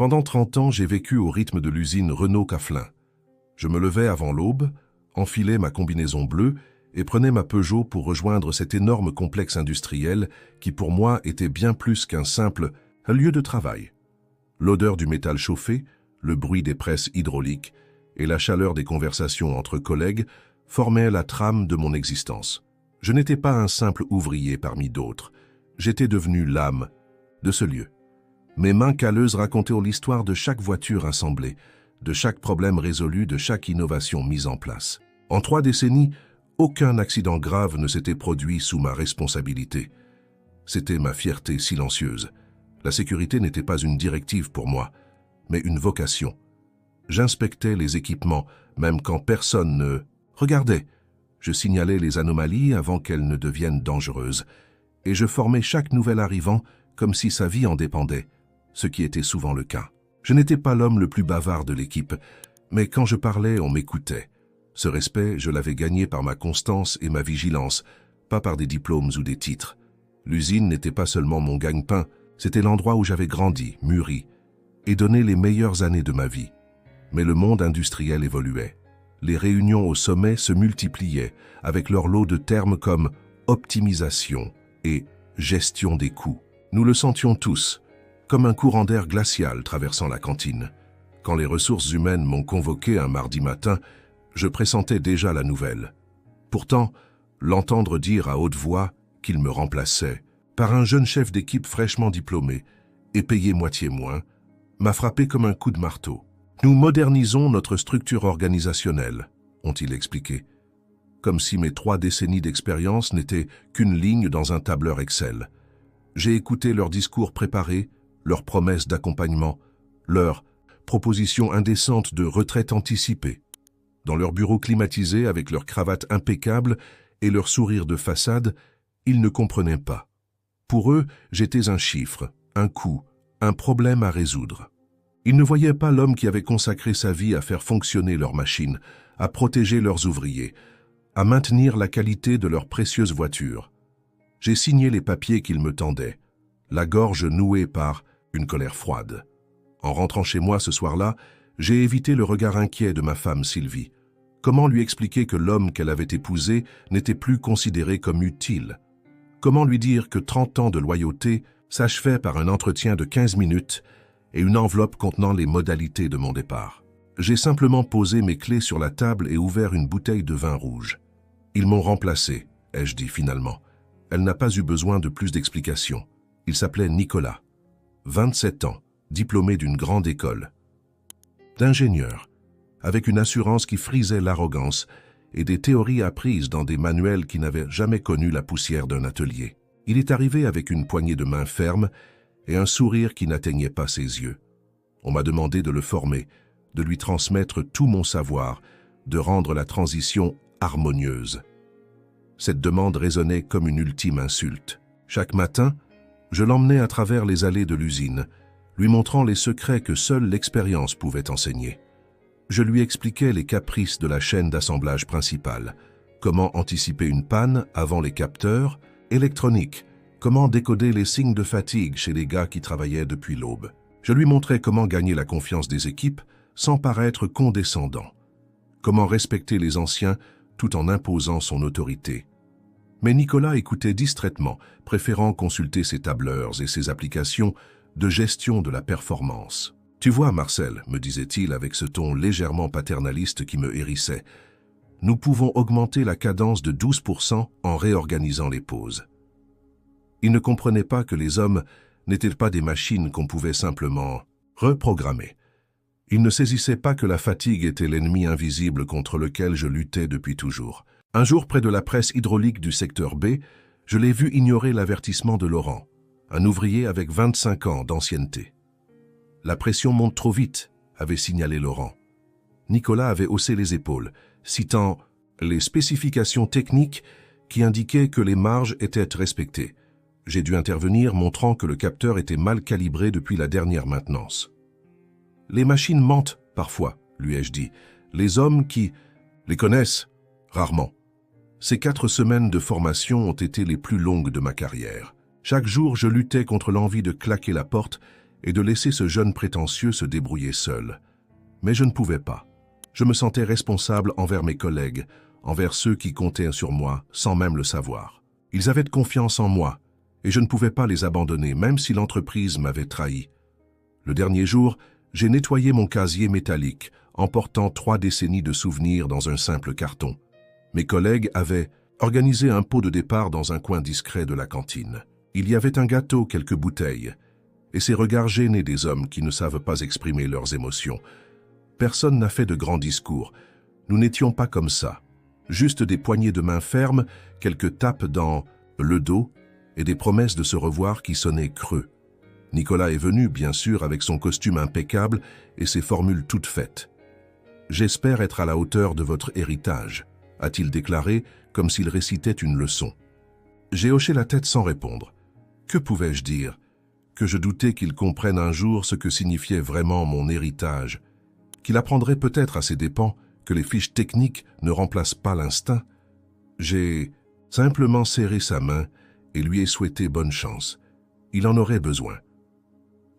Pendant 30 ans, j'ai vécu au rythme de l'usine Renault-Cafelin. Je me levais avant l'aube, enfilais ma combinaison bleue et prenais ma Peugeot pour rejoindre cet énorme complexe industriel qui pour moi était bien plus qu'un simple lieu de travail. L'odeur du métal chauffé, le bruit des presses hydrauliques et la chaleur des conversations entre collègues formaient la trame de mon existence. Je n'étais pas un simple ouvrier parmi d'autres, j'étais devenu l'âme de ce lieu. Mes mains calleuses racontaient l'histoire de chaque voiture assemblée, de chaque problème résolu, de chaque innovation mise en place. En 3 décennies, aucun accident grave ne s'était produit sous ma responsabilité. C'était ma fierté silencieuse. La sécurité n'était pas une directive pour moi, mais une vocation. J'inspectais les équipements, même quand personne ne regardait. Je signalais les anomalies avant qu'elles ne deviennent dangereuses, et je formais chaque nouvel arrivant comme si sa vie en dépendait, ce qui était souvent le cas. Je n'étais pas l'homme le plus bavard de l'équipe, mais quand je parlais, on m'écoutait. Ce respect, je l'avais gagné par ma constance et ma vigilance, pas par des diplômes ou des titres. L'usine n'était pas seulement mon gagne-pain, c'était l'endroit où j'avais grandi, mûri, et donné les meilleures années de ma vie. Mais le monde industriel évoluait. Les réunions au sommet se multipliaient, avec leur lot de termes comme optimisation et gestion des coûts. Nous le sentions tous, comme un courant d'air glacial traversant la cantine. Quand les ressources humaines m'ont convoqué un mardi matin, je pressentais déjà la nouvelle. Pourtant, l'entendre dire à haute voix qu'il me remplaçait par un jeune chef d'équipe fraîchement diplômé et payé moitié moins, m'a frappé comme un coup de marteau. Nous modernisons notre structure organisationnelle, ont-ils expliqué, comme si mes 3 décennies d'expérience n'étaient qu'une ligne dans un tableur Excel. J'ai écouté leurs discours préparés, leurs promesses d'accompagnement, leurs propositions indécentes de retraite anticipée. Dans leur bureau climatisé avec leurs cravates impeccables et leur sourire de façade, ils ne comprenaient pas. Pour eux, j'étais un chiffre, un coût, un problème à résoudre. Ils ne voyaient pas l'homme qui avait consacré sa vie à faire fonctionner leurs machines, à protéger leurs ouvriers, à maintenir la qualité de leurs précieuses voitures. J'ai signé les papiers qu'ils me tendaient, la gorge nouée par une colère froide. En rentrant chez moi ce soir-là, j'ai évité le regard inquiet de ma femme Sylvie. Comment lui expliquer que l'homme qu'elle avait épousé n'était plus considéré comme utile? Comment lui dire que 30 ans de loyauté s'achevaient par un entretien de 15 minutes et une enveloppe contenant les modalités de mon départ? J'ai simplement posé mes clés sur la table et ouvert une bouteille de vin rouge. Ils m'ont remplacé, ai-je dit finalement. Elle n'a pas eu besoin de plus d'explications. Il s'appelait Nicolas, 27 ans, diplômé d'une grande école d'ingénieur, avec une assurance qui frisait l'arrogance et des théories apprises dans des manuels qui n'avaient jamais connu la poussière d'un atelier. Il est arrivé avec une poignée de main ferme et un sourire qui n'atteignait pas ses yeux. On m'a demandé de le former, de lui transmettre tout mon savoir, de rendre la transition harmonieuse. Cette demande résonnait comme une ultime insulte. Chaque matin, je l'emmenais à travers les allées de l'usine, lui montrant les secrets que seule l'expérience pouvait enseigner. Je lui expliquais les caprices de la chaîne d'assemblage principale, comment anticiper une panne avant les capteurs électroniques, comment décoder les signes de fatigue chez les gars qui travaillaient depuis l'aube. Je lui montrais comment gagner la confiance des équipes sans paraître condescendant, comment respecter les anciens tout en imposant son autorité. Mais Nicolas écoutait distraitement, préférant consulter ses tableurs et ses applications de gestion de la performance. « Tu vois, Marcel, me disait-il avec ce ton légèrement paternaliste qui me hérissait, nous pouvons augmenter la cadence de 12% en réorganisant les pauses. » Il ne comprenait pas que les hommes n'étaient pas des machines qu'on pouvait simplement reprogrammer. Il ne saisissait pas que la fatigue était l'ennemi invisible contre lequel je luttais depuis toujours. Un jour, près de la presse hydraulique du secteur B, je l'ai vu ignorer l'avertissement de Laurent, un ouvrier avec 25 ans d'ancienneté. « La pression monte trop vite », avait signalé Laurent. Nicolas avait haussé les épaules, citant les spécifications techniques qui indiquaient que les marges étaient respectées. J'ai dû intervenir, montrant que le capteur était mal calibré depuis la dernière maintenance. « Les machines mentent parfois, lui ai-je dit. Les hommes qui les connaissent, rarement. » Ces 4 semaines de formation ont été les plus longues de ma carrière. Chaque jour, je luttais contre l'envie de claquer la porte, et de laisser ce jeune prétentieux se débrouiller seul. Mais je ne pouvais pas. Je me sentais responsable envers mes collègues, envers ceux qui comptaient sur moi sans même le savoir. Ils avaient de confiance en moi, et je ne pouvais pas les abandonner, même si l'entreprise m'avait trahi. Le dernier jour, j'ai nettoyé mon casier métallique, emportant 3 décennies de souvenirs dans un simple carton. Mes collègues avaient organisé un pot de départ dans un coin discret de la cantine. Il y avait un gâteau, quelques bouteilles, et ces regards gênés des hommes qui ne savent pas exprimer leurs émotions. Personne n'a fait de grands discours. Nous n'étions pas comme ça. Juste des poignées de main fermes, quelques tapes dans le dos et des promesses de se revoir qui sonnaient creux. Nicolas est venu, bien sûr, avec son costume impeccable et ses formules toutes faites. « J'espère être à la hauteur de votre héritage », a-t-il déclaré, comme s'il récitait une leçon. J'ai hoché la tête sans répondre. Que pouvais-je dire? Que je doutais qu'il comprenne un jour ce que signifiait vraiment mon héritage, qu'il apprendrait peut-être à ses dépens que les fiches techniques ne remplacent pas l'instinct. J'ai simplement serré sa main et lui ai souhaité bonne chance. Il en aurait besoin.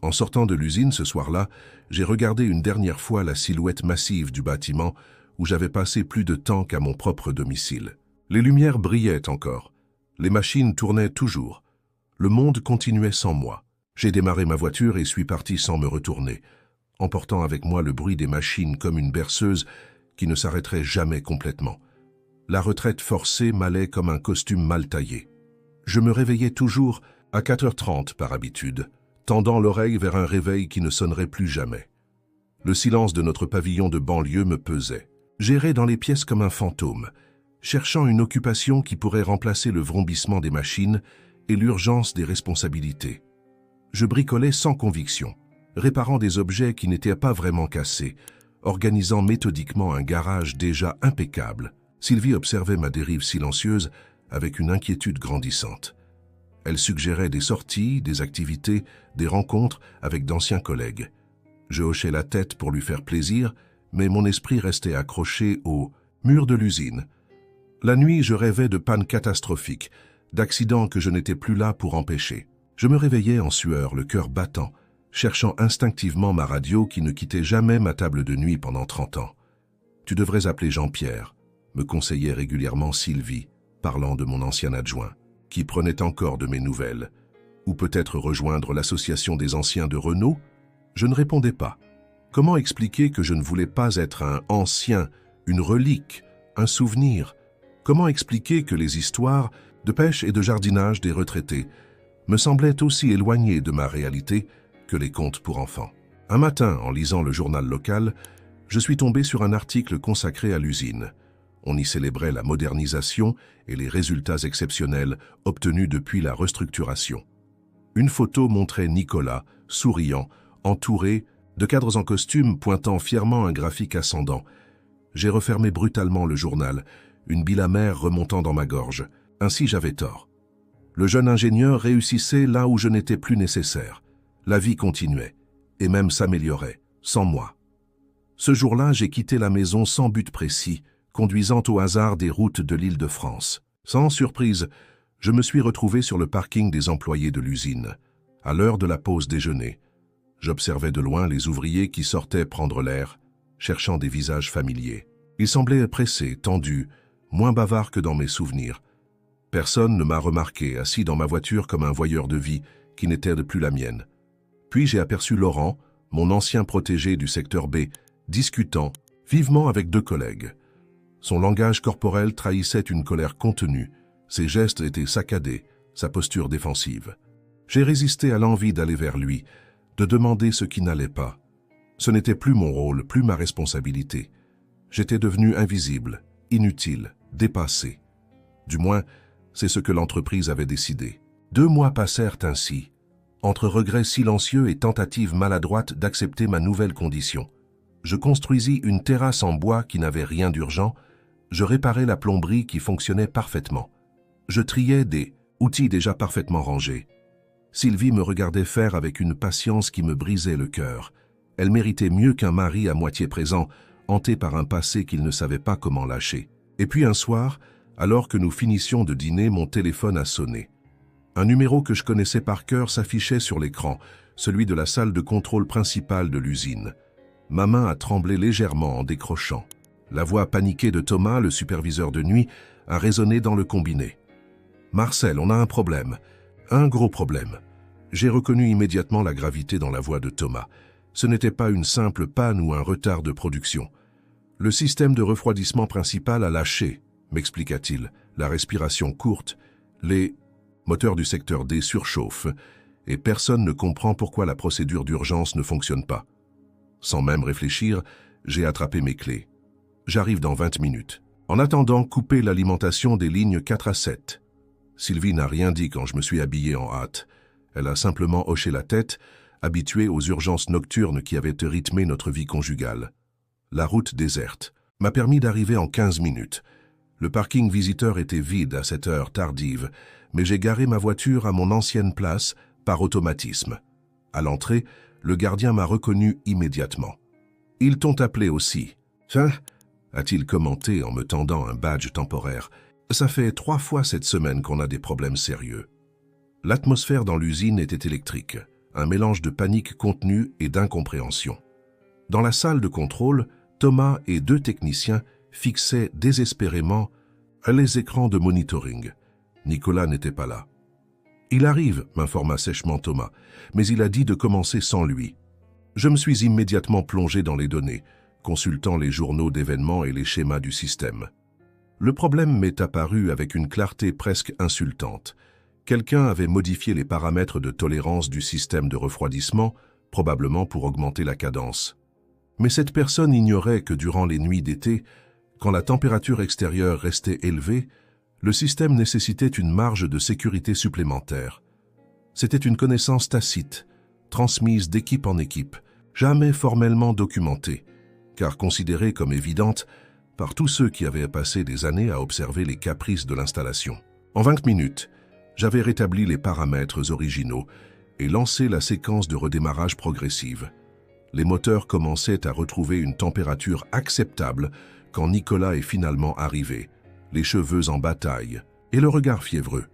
En sortant de l'usine ce soir-là, j'ai regardé une dernière fois la silhouette massive du bâtiment où j'avais passé plus de temps qu'à mon propre domicile. Les lumières brillaient encore. Les machines tournaient toujours. Le monde continuait sans moi. J'ai démarré ma voiture et suis parti sans me retourner, emportant avec moi le bruit des machines comme une berceuse qui ne s'arrêterait jamais complètement. La retraite forcée m'allait comme un costume mal taillé. Je me réveillais toujours à 4h30 par habitude, tendant l'oreille vers un réveil qui ne sonnerait plus jamais. Le silence de notre pavillon de banlieue me pesait. J'errais dans les pièces comme un fantôme, cherchant une occupation qui pourrait remplacer le vrombissement des machines et l'urgence des responsabilités. Je bricolais sans conviction, réparant des objets qui n'étaient pas vraiment cassés, organisant méthodiquement un garage déjà impeccable. Sylvie observait ma dérive silencieuse avec une inquiétude grandissante. Elle suggérait des sorties, des activités, des rencontres avec d'anciens collègues. Je hochais la tête pour lui faire plaisir, mais mon esprit restait accroché au mur de l'usine. La nuit, je rêvais de pannes catastrophiques, d'accidents que je n'étais plus là pour empêcher. Je me réveillais en sueur, le cœur battant, cherchant instinctivement ma radio qui ne quittait jamais ma table de nuit pendant 30 ans. « Tu devrais appeler Jean-Pierre », me conseillait régulièrement Sylvie, parlant de mon ancien adjoint, qui prenait encore de mes nouvelles. Ou peut-être rejoindre l'association des anciens de Renault? Je ne répondais pas. Comment expliquer que je ne voulais pas être un ancien, une relique, un souvenir? Comment expliquer que les histoires de pêche et de jardinage des retraités me semblaient aussi éloignées de ma réalité que les contes pour enfants? Un matin, en lisant le journal local, je suis tombé sur un article consacré à l'usine. On y célébrait la modernisation et les résultats exceptionnels obtenus depuis la restructuration. Une photo montrait Nicolas, souriant, entouré de cadres en costume pointant fièrement un graphique ascendant. J'ai refermé brutalement le journal, une bile amère remontant dans ma gorge. Ainsi j'avais tort. Le jeune ingénieur réussissait là où je n'étais plus nécessaire. La vie continuait, et même s'améliorait, sans moi. Ce jour-là, j'ai quitté la maison sans but précis, conduisant au hasard des routes de l'Île-de-France. Sans surprise, je me suis retrouvé sur le parking des employés de l'usine, à l'heure de la pause déjeuner. J'observais de loin les ouvriers qui sortaient prendre l'air, cherchant des visages familiers. Ils semblaient pressés, tendus, moins bavards que dans mes souvenirs. Personne ne m'a remarqué, assis dans ma voiture comme un voyeur de vie qui n'était plus la mienne. Puis j'ai aperçu Laurent, mon ancien protégé du secteur B, discutant vivement avec 2 collègues. Son langage corporel trahissait une colère contenue, ses gestes étaient saccadés, sa posture défensive. J'ai résisté à l'envie d'aller vers lui, de demander ce qui n'allait pas. Ce n'était plus mon rôle, plus ma responsabilité. J'étais devenu invisible, inutile, dépassé. Du moins, c'est ce que l'entreprise avait décidé. 2 mois passèrent ainsi, entre regrets silencieux et tentatives maladroites d'accepter ma nouvelle condition. Je construisis une terrasse en bois qui n'avait rien d'urgent, je réparais la plomberie qui fonctionnait parfaitement. Je triais des outils déjà parfaitement rangés. Sylvie me regardait faire avec une patience qui me brisait le cœur. Elle méritait mieux qu'un mari à moitié présent, hanté par un passé qu'il ne savait pas comment lâcher. Et puis un soir, alors que nous finissions de dîner, mon téléphone a sonné. Un numéro que je connaissais par cœur s'affichait sur l'écran, celui de la salle de contrôle principale de l'usine. Ma main a tremblé légèrement en décrochant. La voix paniquée de Thomas, le superviseur de nuit, a résonné dans le combiné. « Marcel, on a un problème. Un gros problème. » J'ai reconnu immédiatement la gravité dans la voix de Thomas. Ce n'était pas une simple panne ou un retard de production. Le système de refroidissement principal a lâché, m'expliqua-t-il, la respiration courte, les moteurs du secteur D surchauffent, et personne ne comprend pourquoi la procédure d'urgence ne fonctionne pas. Sans même réfléchir, j'ai attrapé mes clés. J'arrive dans 20 minutes. En attendant, coupez l'alimentation des lignes 4 à 7. Sylvie n'a rien dit quand je me suis habillé en hâte. Elle a simplement hoché la tête, habituée aux urgences nocturnes qui avaient rythmé notre vie conjugale. La route déserte m'a permis d'arriver en 15 minutes. Le parking visiteur était vide à cette heure tardive, mais j'ai garé ma voiture à mon ancienne place par automatisme. À l'entrée, le gardien m'a reconnu immédiatement. « Ils t'ont appelé aussi. »« Tiens » a-t-il commenté en me tendant un badge temporaire. « Ça fait 3 fois cette semaine qu'on a des problèmes sérieux. » L'atmosphère dans l'usine était électrique, un mélange de panique contenue et d'incompréhension. Dans la salle de contrôle, Thomas et 2 techniciens fixaient désespérément les écrans de monitoring. Nicolas n'était pas là. « Il arrive », m'informa sèchement Thomas, mais il a dit de commencer sans lui. Je me suis immédiatement plongé dans les données, consultant les journaux d'événements et les schémas du système. Le problème m'est apparu avec une clarté presque insultante. Quelqu'un avait modifié les paramètres de tolérance du système de refroidissement, probablement pour augmenter la cadence. Mais cette personne ignorait que durant les nuits d'été, quand la température extérieure restait élevée, le système nécessitait une marge de sécurité supplémentaire. C'était une connaissance tacite, transmise d'équipe en équipe, jamais formellement documentée, car considérée comme évidente par tous ceux qui avaient passé des années à observer les caprices de l'installation. En 20 minutes, j'avais rétabli les paramètres originaux et lancé la séquence de redémarrage progressive. Les moteurs commençaient à retrouver une température acceptable quand Nicolas est finalement arrivé, les cheveux en bataille et le regard fiévreux.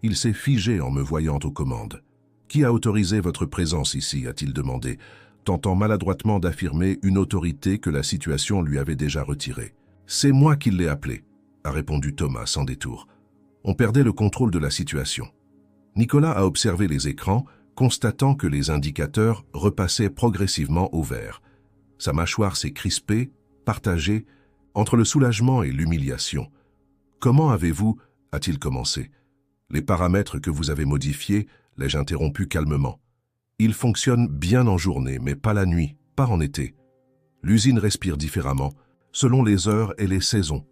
Il s'est figé en me voyant aux commandes. « Qui a autorisé votre présence ici ?» a-t-il demandé, tentant maladroitement d'affirmer une autorité que la situation lui avait déjà retirée. « C'est moi qui l'ai appelé », a répondu Thomas sans détour. On perdait le contrôle de la situation. Nicolas a observé les écrans, constatant que les indicateurs repassaient progressivement au vert. Sa mâchoire s'est crispée, partagée, entre le soulagement et l'humiliation. « Comment avez-vous » a-t-il commencé. « Les paramètres que vous avez modifiés, l'ai-je interrompu calmement. Ils fonctionnent bien en journée, mais pas la nuit, pas en été. L'usine respire différemment, selon les heures et les saisons.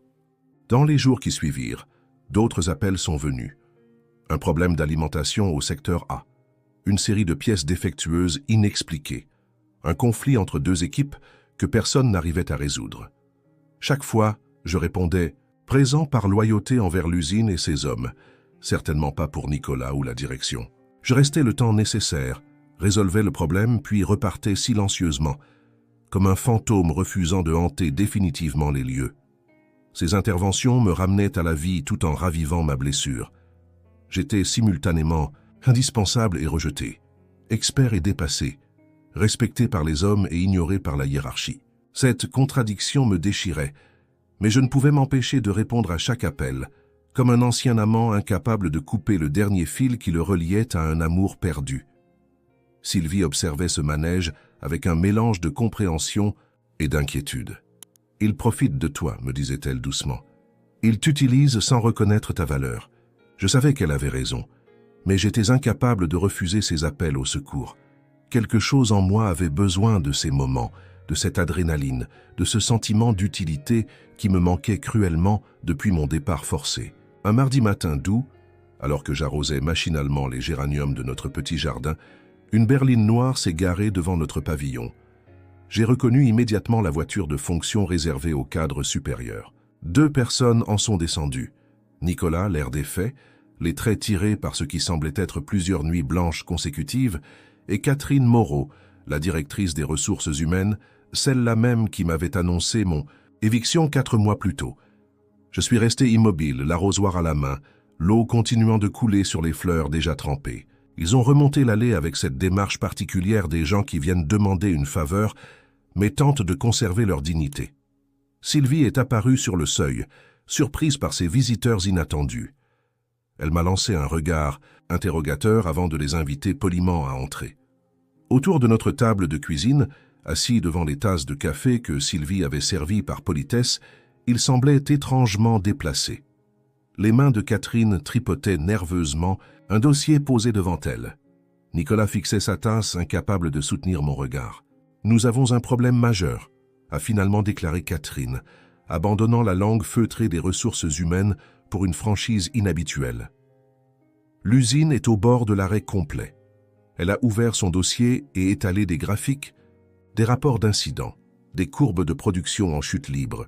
Dans les jours qui suivirent, d'autres appels sont venus. Un problème d'alimentation au secteur A. Une série de pièces défectueuses inexpliquées. Un conflit entre 2 équipes que personne n'arrivait à résoudre. Chaque fois, je répondais « présent par loyauté envers l'usine et ses hommes », certainement pas pour Nicolas ou la direction. Je restais le temps nécessaire, résolvais le problème puis repartais silencieusement, comme un fantôme refusant de hanter définitivement les lieux. Ces interventions me ramenaient à la vie tout en ravivant ma blessure. J'étais simultanément indispensable et rejeté, expert et dépassé, respecté par les hommes et ignoré par la hiérarchie. Cette contradiction me déchirait, mais je ne pouvais m'empêcher de répondre à chaque appel, comme un ancien amant incapable de couper le dernier fil qui le reliait à un amour perdu. Sylvie observait ce manège avec un mélange de compréhension et d'inquiétude. « Il profite de toi », me disait-elle doucement. « Il t'utilise sans reconnaître ta valeur. » Je savais qu'elle avait raison, mais j'étais incapable de refuser ses appels au secours. Quelque chose en moi avait besoin de ces moments, de cette adrénaline, de ce sentiment d'utilité qui me manquait cruellement depuis mon départ forcé. Un mardi matin doux, alors que j'arrosais machinalement les géraniums de notre petit jardin, une berline noire s'est garée devant notre pavillon. J'ai reconnu immédiatement la voiture de fonction réservée au cadre supérieur. 2 personnes en sont descendues. Nicolas, l'air défait, les traits tirés par ce qui semblait être plusieurs nuits blanches consécutives, et Catherine Moreau, la directrice des ressources humaines, celle-là même qui m'avait annoncé mon éviction 4 mois plus tôt. Je suis resté immobile, l'arrosoir à la main, l'eau continuant de couler sur les fleurs déjà trempées. Ils ont remonté l'allée avec cette démarche particulière des gens qui viennent demander une faveur, mais tentent de conserver leur dignité. Sylvie est apparue sur le seuil, surprise par ces visiteurs inattendus. Elle m'a lancé un regard interrogateur avant de les inviter poliment à entrer. Autour de notre table de cuisine, assis devant les tasses de café que Sylvie avait servies par politesse, ils semblaient étrangement déplacés. Les mains de Catherine tripotaient nerveusement un dossier posé devant elle. Nicolas fixait sa tasse, incapable de soutenir mon regard. « Nous avons un problème majeur », a finalement déclaré Catherine, abandonnant la langue feutrée des ressources humaines pour une franchise inhabituelle. L'usine est au bord de l'arrêt complet. Elle a ouvert son dossier et étalé des graphiques, des rapports d'incidents, des courbes de production en chute libre.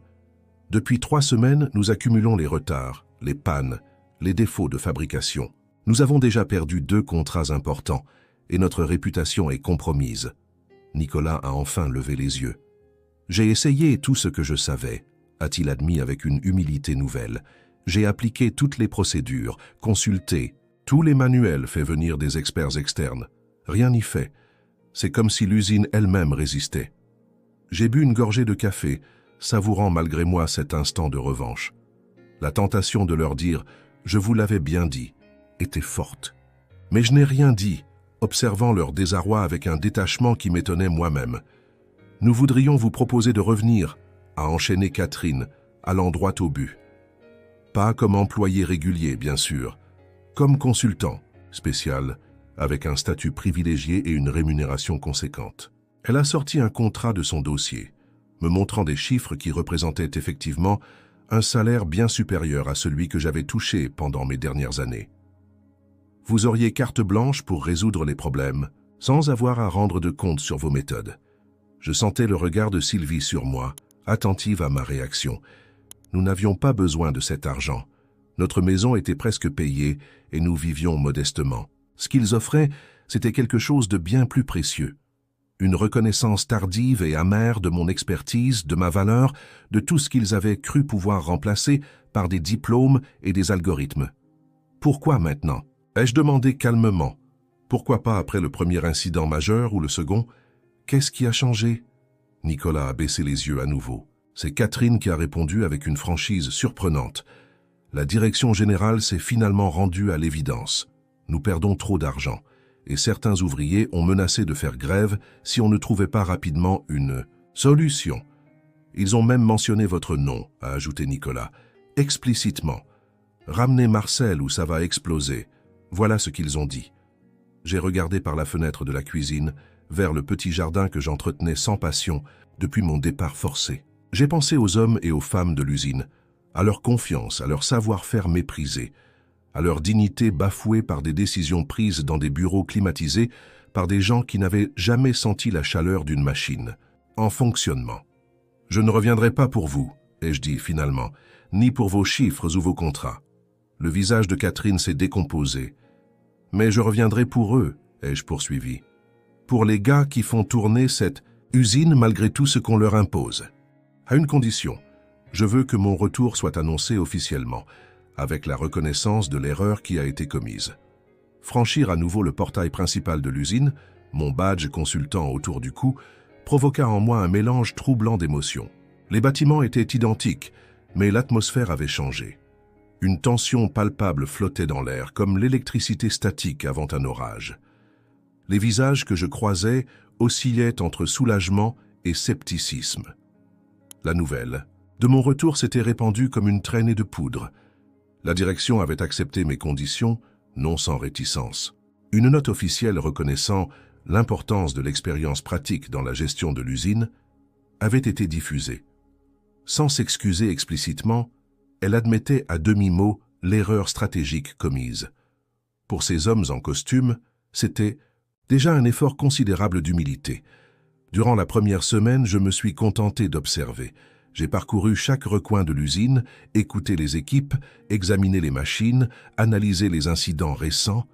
Depuis 3 semaines, nous accumulons les retards, les pannes, les défauts de fabrication. Nous avons déjà perdu 2 contrats importants et notre réputation est compromise. Nicolas a enfin levé les yeux. J'ai essayé tout ce que je savais, a-t-il admis avec une humilité nouvelle. J'ai appliqué toutes les procédures, consulté tous les manuels, fait venir des experts externes. Rien n'y fait. C'est comme si l'usine elle-même résistait. J'ai bu une gorgée de café, savourant malgré moi cet instant de revanche. La tentation de leur dire « je vous l'avais bien dit » était forte. Mais je n'ai rien dit, observant leur désarroi avec un détachement qui m'étonnait moi-même. « Nous voudrions vous proposer de revenir », a enchaîné Catherine, allant droit au but. Pas comme employé régulier, bien sûr, comme consultant, spécial, avec un statut privilégié et une rémunération conséquente. Elle a sorti un contrat de son dossier, me montrant des chiffres qui représentaient effectivement un salaire bien supérieur à celui que j'avais touché pendant mes dernières années. Vous auriez carte blanche pour résoudre les problèmes, sans avoir à rendre de compte sur vos méthodes. Je sentais le regard de Sylvie sur moi, attentive à ma réaction. Nous n'avions pas besoin de cet argent. Notre maison était presque payée et nous vivions modestement. Ce qu'ils offraient, c'était quelque chose de bien plus précieux. Une reconnaissance tardive et amère de mon expertise, de ma valeur, de tout ce qu'ils avaient cru pouvoir remplacer par des diplômes et des algorithmes. Pourquoi maintenant? Ai-je demandé calmement. Pourquoi pas après le premier incident majeur ou le second? Qu'est-ce qui a changé? Nicolas a baissé les yeux à nouveau. C'est Catherine qui a répondu avec une franchise surprenante. La direction générale s'est finalement rendue à l'évidence. Nous perdons trop d'argent, et certains ouvriers ont menacé de faire grève si on ne trouvait pas rapidement une solution. Ils ont même mentionné votre nom, a ajouté Nicolas, explicitement. Ramenez Marcel ou ça va exploser. Voilà ce qu'ils ont dit. J'ai regardé par la fenêtre de la cuisine, vers le petit jardin que j'entretenais sans passion depuis mon départ forcé. J'ai pensé aux hommes et aux femmes de l'usine, à leur confiance, à leur savoir-faire méprisé, à leur dignité bafouée par des décisions prises dans des bureaux climatisés par des gens qui n'avaient jamais senti la chaleur d'une machine, en fonctionnement. Je ne reviendrai pas pour vous, ai-je dit finalement, ni pour vos chiffres ou vos contrats. Le visage de Catherine s'est décomposé. Mais je reviendrai pour eux, ai-je poursuivi. Pour les gars qui font tourner cette usine malgré tout ce qu'on leur impose. À une condition, je veux que mon retour soit annoncé officiellement, avec la reconnaissance de l'erreur qui a été commise. Franchir à nouveau le portail principal de l'usine, mon badge consultant autour du cou, provoqua en moi un mélange troublant d'émotions. Les bâtiments étaient identiques, mais l'atmosphère avait changé. Une tension palpable flottait dans l'air, comme l'électricité statique avant un orage. Les visages que je croisais oscillaient entre soulagement et scepticisme. La nouvelle de mon retour s'était répandue comme une traînée de poudre. La direction avait accepté mes conditions, non sans réticence. Une note officielle reconnaissant l'importance de l'expérience pratique dans la gestion de l'usine avait été diffusée. Sans s'excuser explicitement, elle admettait à demi-mot l'erreur stratégique commise. Pour ces hommes en costume, c'était déjà un effort considérable d'humilité. Durant la première semaine, je me suis contenté d'observer. J'ai parcouru chaque recoin de l'usine, écouté les équipes, examiné les machines, analysé les incidents récents.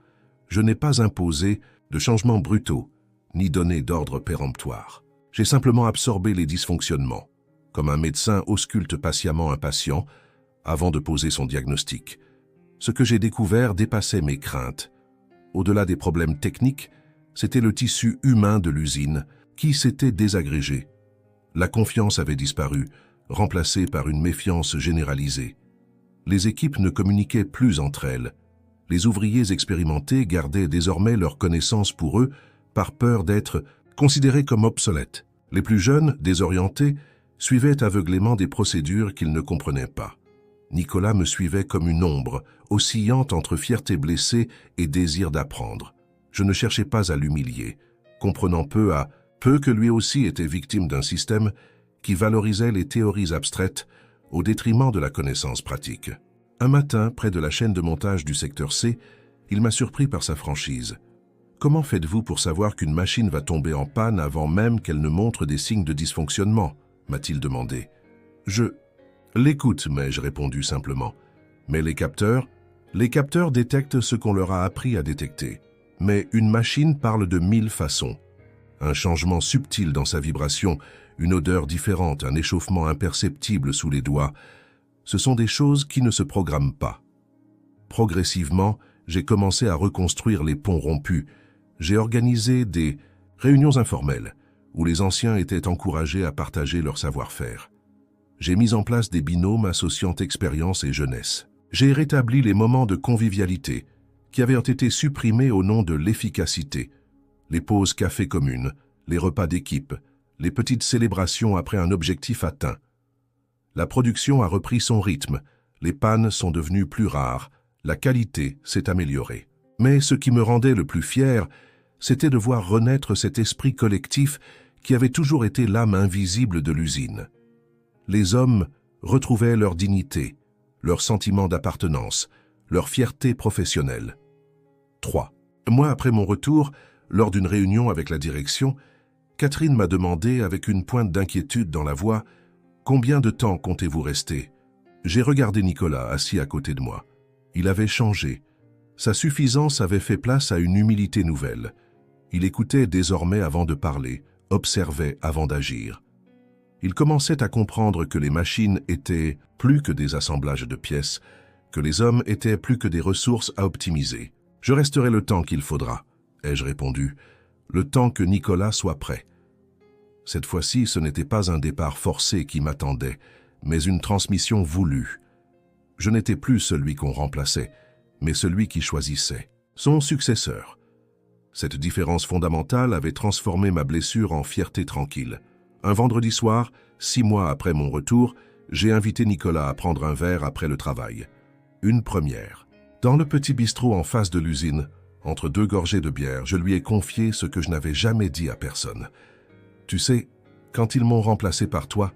Je n'ai pas imposé de changements brutaux, ni donné d'ordre péremptoire. J'ai simplement absorbé les dysfonctionnements, comme un médecin ausculte patiemment un patient avant de poser son diagnostic. Ce que j'ai découvert dépassait mes craintes. Au-delà des problèmes techniques, c'était le tissu humain de l'usine qui s'était désagrégé. La confiance avait disparu, remplacée par une méfiance généralisée. Les équipes ne communiquaient plus entre elles. Les ouvriers expérimentés gardaient désormais leurs connaissances pour eux par peur d'être considérés comme obsolètes. Les plus jeunes, désorientés, suivaient aveuglément des procédures qu'ils ne comprenaient pas. Nicolas me suivait comme une ombre, oscillant entre fierté blessée et désir d'apprendre. Je ne cherchais pas à l'humilier, comprenant peu à peu que lui aussi était victime d'un système qui valorisait les théories abstraites au détriment de la connaissance pratique. Un matin, près de la chaîne de montage du secteur C, il m'a surpris par sa franchise. « Comment faites-vous pour savoir qu'une machine va tomber en panne avant même qu'elle ne montre des signes de dysfonctionnement ?» m'a-t-il demandé. « Je l'écoute, m'ai-je répondu simplement. Mais les capteurs détectent ce qu'on leur a appris à détecter. Mais une machine parle de 1000 façons. Un changement subtil dans sa vibration, une odeur différente, un échauffement imperceptible sous les doigts, ce sont des choses qui ne se programment pas. Progressivement, j'ai commencé à reconstruire les ponts rompus. J'ai organisé des réunions informelles où les anciens étaient encouragés à partager leur savoir-faire. J'ai mis en place des binômes associant expérience et jeunesse. J'ai rétabli les moments de convivialité qui avaient été supprimés au nom de l'efficacité. Les pauses café communes, les repas d'équipe, les petites célébrations après un objectif atteint. La production a repris son rythme, les pannes sont devenues plus rares, la qualité s'est améliorée. Mais ce qui me rendait le plus fier, c'était de voir renaître cet esprit collectif qui avait toujours été l'âme invisible de l'usine. Les hommes retrouvaient leur dignité, leur sentiment d'appartenance, leur fierté professionnelle. 3. Mois après mon retour, lors d'une réunion avec la direction, Catherine m'a demandé avec une pointe d'inquiétude dans la voix « Combien de temps comptez-vous rester ?» J'ai regardé Nicolas assis à côté de moi. Il avait changé. Sa suffisance avait fait place à une humilité nouvelle. Il écoutait désormais avant de parler, observait avant d'agir. Il commençait à comprendre que les machines étaient plus que des assemblages de pièces, que les hommes étaient plus que des ressources à optimiser. « Je resterai le temps qu'il faudra », ai-je répondu, « le temps que Nicolas soit prêt. » Cette fois-ci, ce n'était pas un départ forcé qui m'attendait, mais une transmission voulue. Je n'étais plus celui qu'on remplaçait, mais celui qui choisissait, son successeur. Cette différence fondamentale avait transformé ma blessure en fierté tranquille. Un vendredi soir, 6 mois après mon retour, j'ai invité Nicolas à prendre un verre après le travail. Une première. Dans le petit bistrot en face de l'usine, entre 2 gorgées de bière, je lui ai confié ce que je n'avais jamais dit à personne. Tu sais, quand ils m'ont remplacé par toi,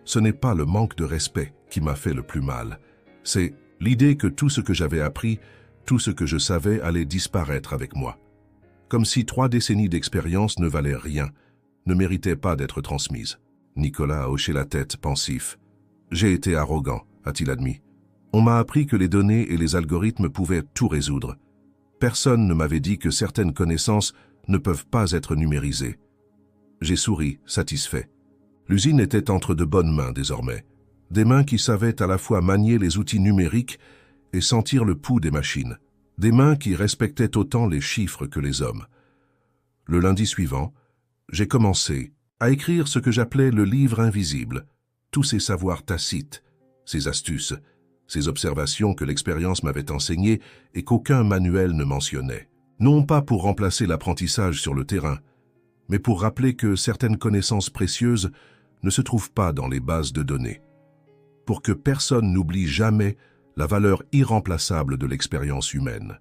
ce n'est pas le manque de respect qui m'a fait le plus mal. C'est l'idée que tout ce que j'avais appris, tout ce que je savais allait disparaître avec moi. Comme si 3 décennies d'expérience ne valaient rien, ne méritaient pas d'être transmises. Nicolas a hoché la tête, pensif. « J'ai été arrogant », a-t-il admis. « On m'a appris que les données et les algorithmes pouvaient tout résoudre. Personne ne m'avait dit que certaines connaissances ne peuvent pas être numérisées. » J'ai souri, satisfait. L'usine était entre de bonnes mains désormais. Des mains qui savaient à la fois manier les outils numériques et sentir le pouls des machines. Des mains qui respectaient autant les chiffres que les hommes. Le lundi suivant, j'ai commencé à écrire ce que j'appelais le livre invisible, tous ces savoirs tacites, ces astuces, ces observations que l'expérience m'avait enseignées et qu'aucun manuel ne mentionnait. Non pas pour remplacer l'apprentissage sur le terrain, mais pour rappeler que certaines connaissances précieuses ne se trouvent pas dans les bases de données. Pour que personne n'oublie jamais la valeur irremplaçable de l'expérience humaine.